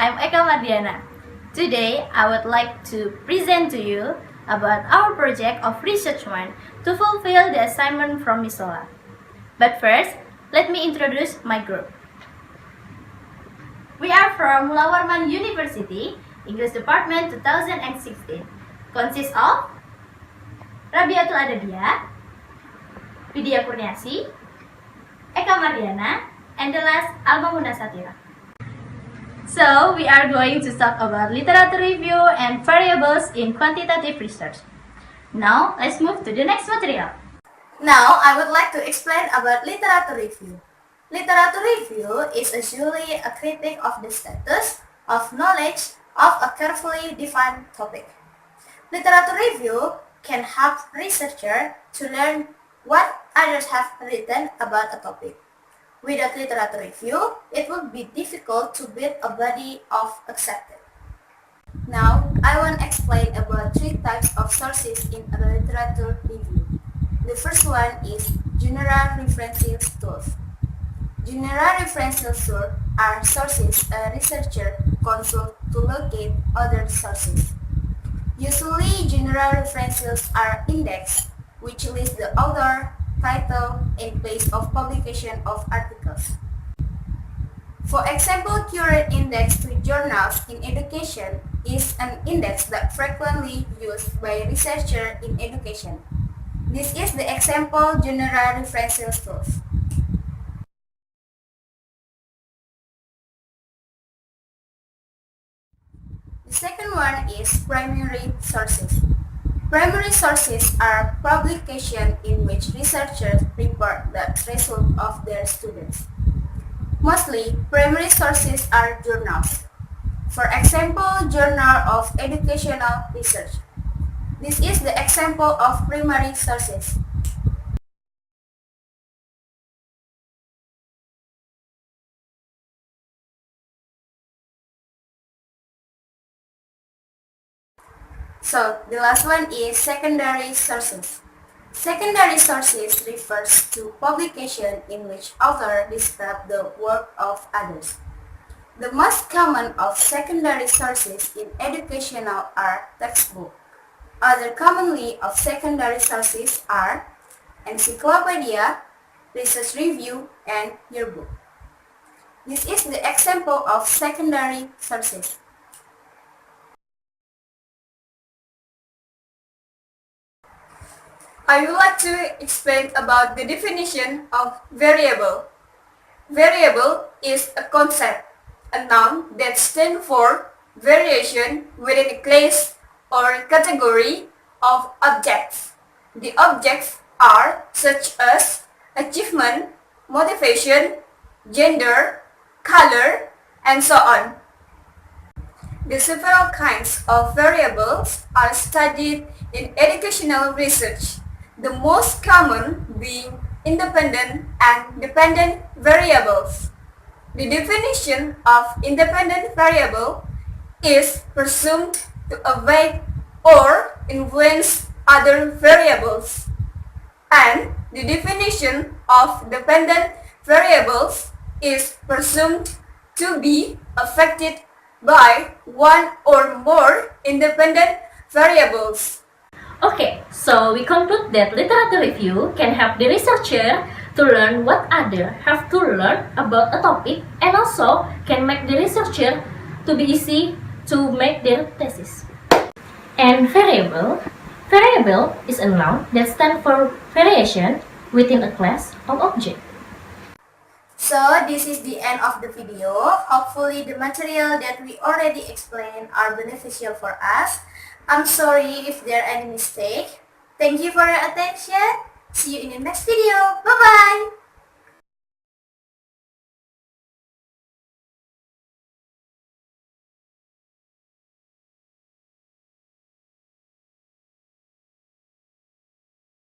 I'm Eka Mardiana. Today, I would like to present to you about our project of research 1 to fulfill the assignment from Miss Sola. But first, let me introduce my group. We are from Mulawarman University, English Department 2016. Consists of Rabiyatul Adabiyah, Widya Kurniasih, Eka Mardiana, and the last Alma Satirah. So, we are going to talk about literature review and variables in quantitative research. Now, let's move to the next material. Now, I would like to explain about literature review. Literature review is usually a critique of the status of knowledge of a carefully defined topic. Literature review can help researchers to learn what others have written about a topic. Without literature review, it would be difficult to build a body of acceptance. Now, I want to explain about 3 types of sources in a literature review. The first one is general referential tools. General referential tools are sources a researcher consults to locate other sources. Usually, general references are indexed, which lists the author, title, and place of publication of articles. For example, current index to journals in education is an index that frequently used by researchers in education. This is the example general referential tools. The second one is primary sources. Primary sources are publications in which researchers report the results of their students. Mostly, primary sources are journals. For example, Journal of Educational Research. This is the example of primary sources. So, the last one is secondary sources. Secondary sources refers to publication in which author describe the work of others. The most common of secondary sources in educational are textbook. Other commonly of secondary sources are encyclopedia, research review, and yearbook. This is the example of secondary sources. I would like to explain about the definition of variable. Variable is a concept, a noun that stands for variation within a class or category of objects. The objects are such as achievement, motivation, gender, color, and so on. The several kinds of variables are studied in educational research, the most common being independent and dependent variables. The definition of independent variable is presumed to affect or influence other variables, and the definition of dependent variables is presumed to be affected by one or more independent variables. Okay, so we conclude that literature review can help the researcher to learn what others have to learn about a topic, and also can make the researcher to be easy to make their thesis. And variable is a noun that stands for variation within a class of objects. So, this is the end of the video. Hopefully, the material that we already explained are beneficial for us. I'm sorry if there are any mistake. Thank you for your attention. See you in the next video. Bye-bye.